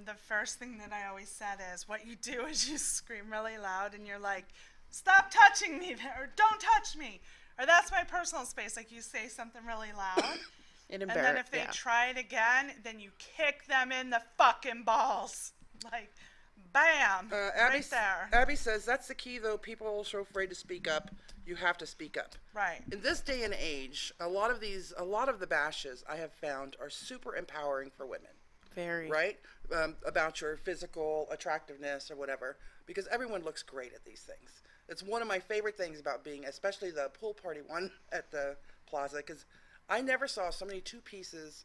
the first thing that I always said is, what you do is you scream really loud and you're like, stop touching me, or don't touch me, or that's my personal space. Like you say something really loud, and then if they try it again, then you kick them in the fucking balls. Like, bam, right there. Abby says, that's the key, though. People are so afraid to speak up. You have to speak up. Right. In this day and age, a lot of the bashes I have found are super empowering for women. Very. Right? About your physical attractiveness or whatever, because everyone looks great at these things. It's one of my favorite things about being, especially the pool party one at the plaza, because I never saw so many 2 pieces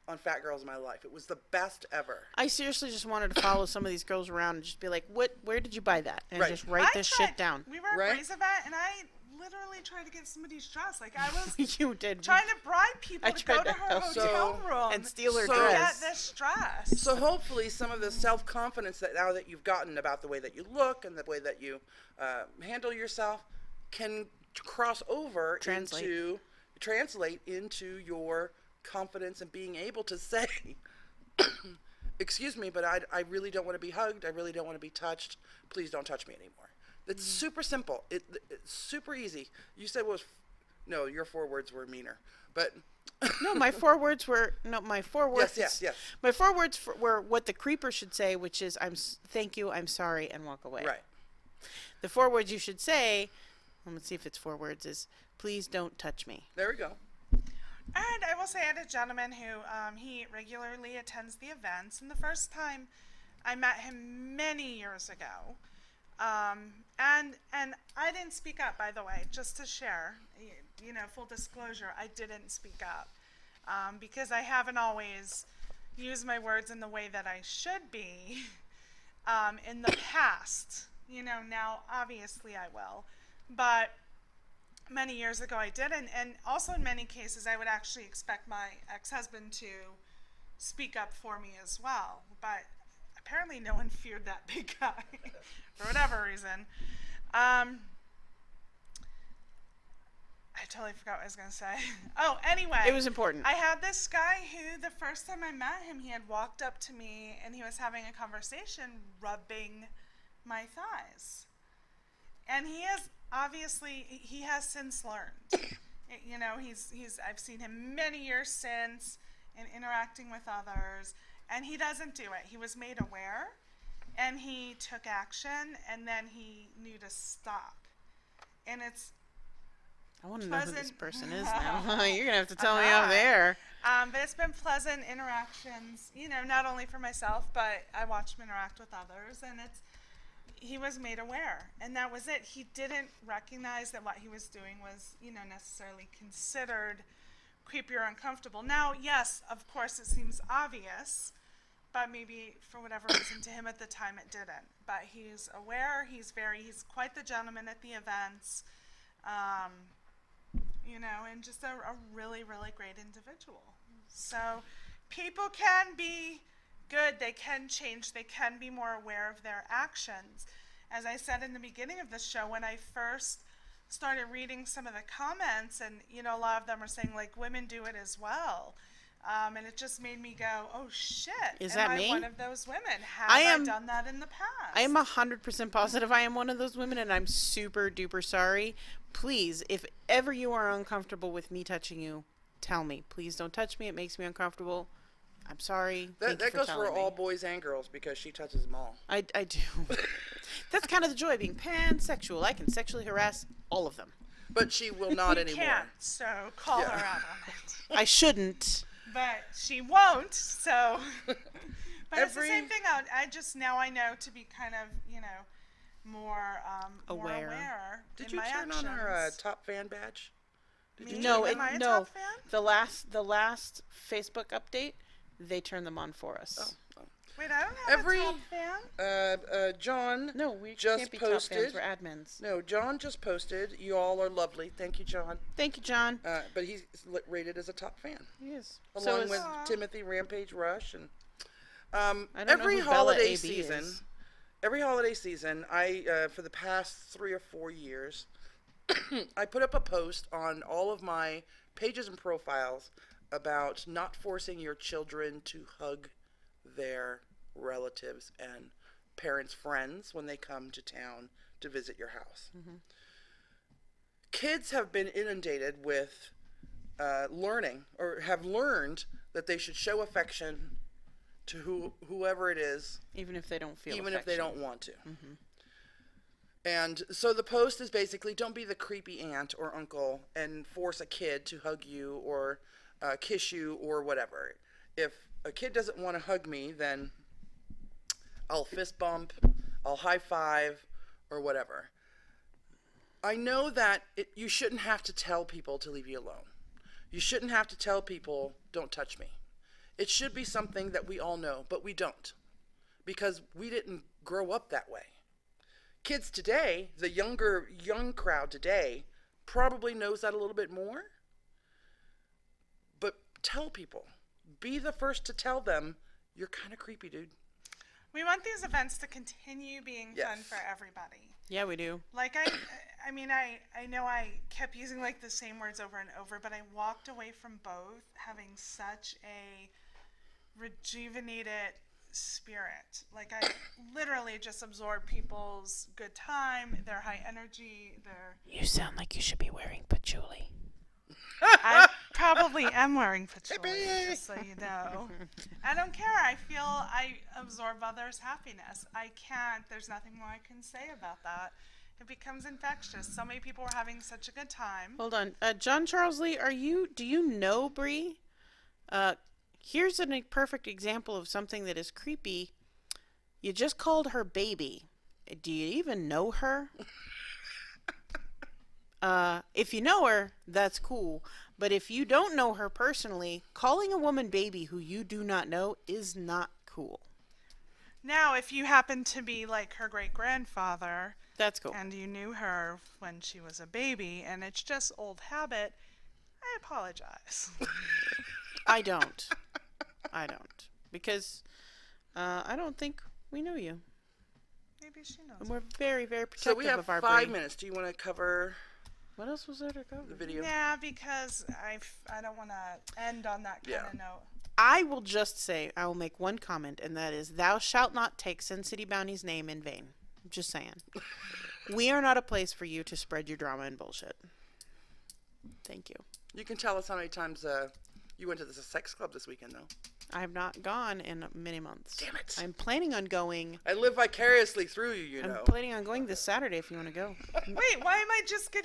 on fat girls in my life. It was the best ever. I seriously just wanted to follow some of these girls around and just be like, where did you buy that? And Right. just write this shit down. We were at Right? Ray's event, and I literally tried to get somebody's dress. Like, I was You did. trying to bribe people I to go tried to to her help hotel room and steal her So- to dress. get this dress. So hopefully some of the self-confidence that now that you've gotten about the way that you look and the way that you handle yourself can cross over translate into your confidence and being able to say, excuse me, but I really don't want to be hugged. I really don't want to be touched. Please don't touch me anymore. It's super simple. It's super easy. You said no, your 4 words were meaner, but No, my 4 words were my 4 words. yes. My 4 words were what the creeper should say, which is thank you, I'm sorry, and walk away. Right. The 4 words you should say, let's see if it's 4 words, is please don't touch me. There we go. And I will say I had a gentleman who he regularly attends the events, and the first time I met him many years ago, and I didn't speak up, by the way, just to share, full disclosure, I didn't speak up because I haven't always used my words in the way that I should be in the past. Now obviously I will, but many years ago I didn't, and also in many cases I would actually expect my ex-husband to speak up for me as well, but apparently no one feared that big guy for whatever reason. I totally forgot what I was going to say. Oh, anyway. It was important. I had this guy who, the first time I met him, he had walked up to me and he was having a conversation rubbing my thighs. And he has since learned. I've seen him many years since in interacting with others, and he doesn't do it. He was made aware, and he took action, and then he knew to stop. And it's I want to know who this pleasant- person is now. You're going to have to tell I'm me out not. there. But it's been pleasant interactions, not only for myself, but I watched him interact with others, and he was made aware, and that was it. He didn't recognize that what he was doing was, necessarily considered creepy or uncomfortable. Now, yes, of course, it seems obvious, but maybe for whatever reason to him at the time it didn't. But he's aware. He's quite the gentleman at the events, and just a really, really great individual. So people can be good. They can change. They can be more aware of their actions. As I said in the beginning of the show, when I first started reading some of the comments, and a lot of them are saying like women do it as well, and it just made me go, oh shit, Is am that I me? one of those women? Have I I am- done that in the past? I am 100% positive I am one of those women, and I'm super duper sorry. Please, if ever you are uncomfortable with me touching you, tell me. Please don't touch me. It makes me uncomfortable. I'm sorry. Thank you That for goes for telling me. all boys and girls because she touches them all. I do. That's kind of the joy of being pansexual. I can sexually harass all of them. But she will not You anymore. can't, so call Yeah. her out on it. I shouldn't. But she won't, so. But it's the Every- same thing. I know to be kind of, more aware Did in you my turn actions. on our top fan badge? Did you Me? No, Am I a no. top fan? The last Facebook update, they turned them on for us. Oh. Wait, I don't have Every- a top fan. John No, we just can't be posted. top fans. We're admins. No, John just posted. You all are lovely. Thank you, John. Thank you, John. But he's rated as a top fan, Yes. along with Aw. Timothy Rampage Rush and I don't know every who Bella holiday AB season. is. Every holiday season, I for the past 3 or 4 years, I put up a post on all of my pages and profiles about not forcing your children to hug their relatives and parents' friends when they come to town to visit your house. Kids have been inundated with learning, or have learned that they should show affection to whoever it is, Even if they don't feel even if they affection. don't want to. And so the post is basically, don't be the creepy aunt or uncle and force a kid to hug you or kiss you or whatever. If a kid doesn't want to hug me, then I'll fist bump, I'll high five, or whatever. I know that you shouldn't have to tell people to leave you alone. You shouldn't have to tell people, don't touch me. It should be something that we all know, but we don't, because we didn't grow up that way. Kids today, the young crowd today, probably knows that a little bit more. But tell people. Be the first to tell them, you're kind of creepy, dude. We want these events to continue being fun Yes. for everybody. Yeah, we do. Like I know I kept using like the same words over and over, but I walked away from both having such a rejuvenated spirit. Like I literally just absorbed people's good time, their high energy, their. You sound like you should be wearing patchouli. I probably am wearing patchouli, just so you know. I don't care. I feel I absorb others' happiness. I can't. There's nothing more I can say about that. It becomes infectious. So many people were having such a good time. Hold on. John Charles Lee, do you know Bree? Here's a perfect example of something that is creepy. You just called her baby. Do you even know her? If you know her, that's cool. But if you don't know her personally, calling a woman baby who you do not know is not cool. Now, if you happen to be like her great-grandfather, That's cool. and you knew her when she was a baby, and it's just old habit, I apologize. I don't. Because I don't think we know you. Maybe she knows. And we're very, very protective So we have of our 5 Bree. minutes. Do you want to cover What else was there to cover? the video? Yeah, because I don't want to end on that kind of note. I will just say, I will make one comment, and that is, thou shalt not take Sin City Bounty's name in vain. I'm just saying. We are not a place for you to spread your drama and bullshit. Thank you. You can tell us how many times you went to the sex club this weekend, though. I have not gone in many months. Damn it. I'm planning on going. I live vicariously through you, you know. I'm planning on going this Saturday if you want to go. Wait, why am I just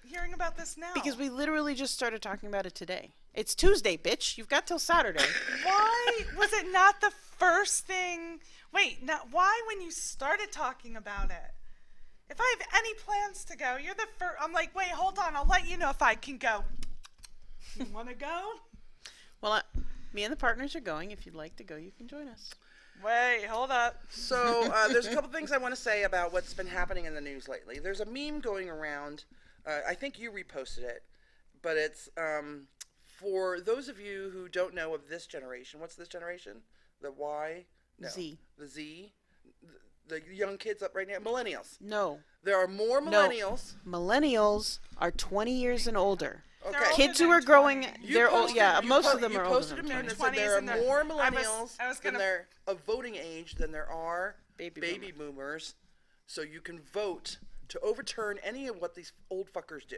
hearing about this now? Because we literally just started talking about it today. It's Tuesday, bitch. You've got till Saturday. Why was it not the first thing? Wait, now why when you started talking about it? If I have any plans to go, you're the first. I'm like, wait, hold on. I'll let you know if I can go. You want to go? Well, me and the partners are going. If you'd like to go, you can join us. Wait, hold up. So there's a couple things I want to say about what's been happening in the news lately. There's a meme going around. I think you reposted it, but it's for those of you who don't know of this generation. What's this generation? The Y? No. Z. The Z? The young kids up right now? Millennials. No. There are more millennials. Millennials are 20 years and older. Okay. older Kids who than are growing, 20. they're old. Yeah, most of them you are older posted than a meme 20. that said there are 20s and more the- millennials I was gonna- than there of voting age than there are Baby baby boomers. So you can vote to overturn any of what these old fuckers do.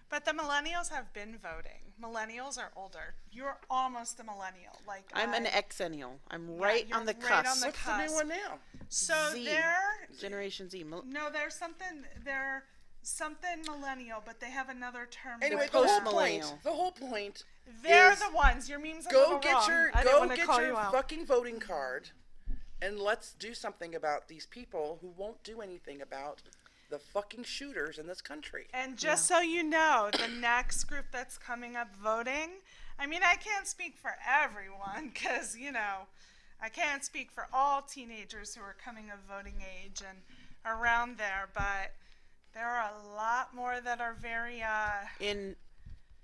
But the millennials have been voting. Millennials are older. You're almost a millennial. Like I'm an I- exennial. I'm right you're on the right cusp. on the What's the new cusp. one now? So Z. they're Generation Z. no, there's something millennial, but they have another term. Anyway, for the whole that. post-millennial. point. The whole point. They're is the ones. Your meme's a Go little get wrong. your I didn't go wanna get call your you out. fucking voting card, and let's do something about these people who won't do anything about the fucking shooters in this country. And just so you know, the next group that's coming up voting, I mean, I can't speak for everyone because, I can't speak for all teenagers who are coming of voting age and around there, but there are a lot more that are very,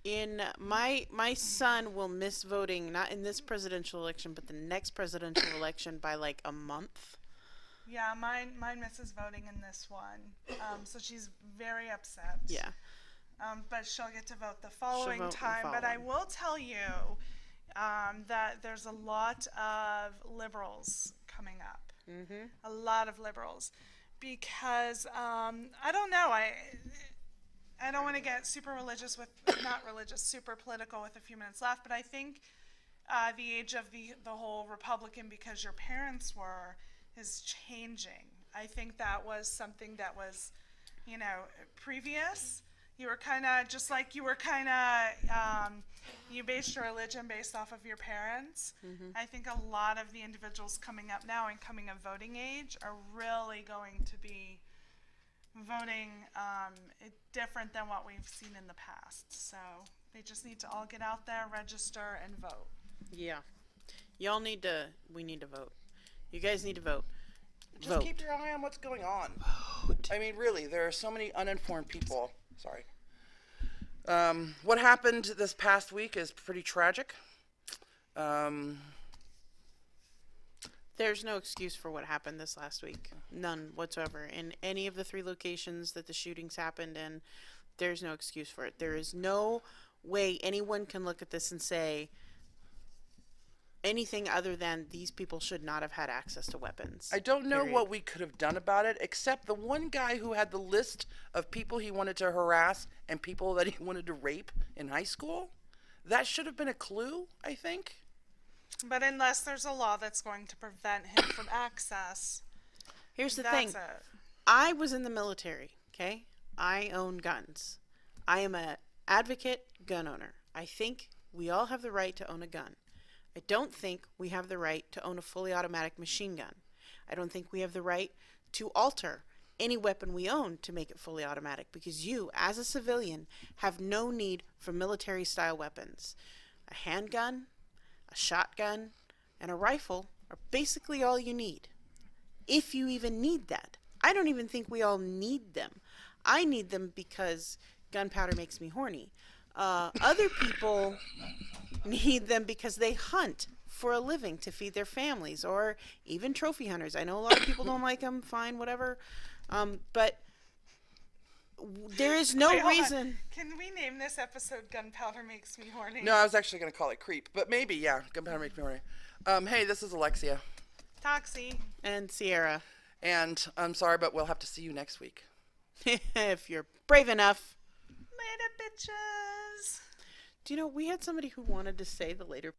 In my son will miss voting, not in this presidential election, but the next presidential election by like a month. yeah, mine misses voting in this one. So she's very upset. Yeah. But she'll get to vote the following vote the time. But I following. will tell you that there's a lot of liberals coming up. Mm-hmm. A lot of liberals. Because, I don't know, I don't want to get super religious not religious, super political with a few minutes left, but I think the age of the whole Republican because your parents were is changing. I think that was something that was, previous. You were kind of, just like you were kind of, you based your religion based off of your parents. Mm-hmm. I think a lot of the individuals coming up now and coming of voting age are really going to be voting different than what we've seen in the past. So they just need to all get out there, register, and vote. Yeah. We need to vote. You guys need to vote. Just Vote. keep your eye on what's going on. I mean, really, there are so many uninformed people. Sorry. What happened this past week is pretty tragic. There's no excuse for what happened this last week. None whatsoever. In any of the 3 locations that the shootings happened in, there's no excuse for it. There is no way anyone can look at this and say anything other than these people should not have had access to weapons. I don't know Period. what we could have done about it, except the one guy who had the list of people he wanted to harass and people that he wanted to rape in high school. That should have been a clue, I think. But unless there's a law that's going to prevent him from access, Here's the that's thing. it. I was in the military. Okay? I own guns. I am an advocate gun owner. I think we all have the right to own a gun. I don't think we have the right to own a fully automatic machine gun. I don't think we have the right to alter any weapon we own to make it fully automatic, because you, as a civilian, have no need for military style weapons. A handgun, a shotgun, and a rifle are basically all you need. If you even need that. I don't even think we all need them. I need them because gunpowder makes me horny. Other people need them because they hunt for a living to feed their families, or even trophy hunters. I know a lot of people don't like them, fine, whatever. But there is no Wait, hold on. reason. Can we name this episode Gunpowder Makes Me Horny? No, I was actually going to call it creep, but maybe, yeah. Gunpowder makes me horny. Hey, this is Alexia. Toxie. And Sierra, And I'm sorry, but we'll have to see you next week. if you're brave enough. Later, bitches. Do you know, we had somebody who wanted to say the later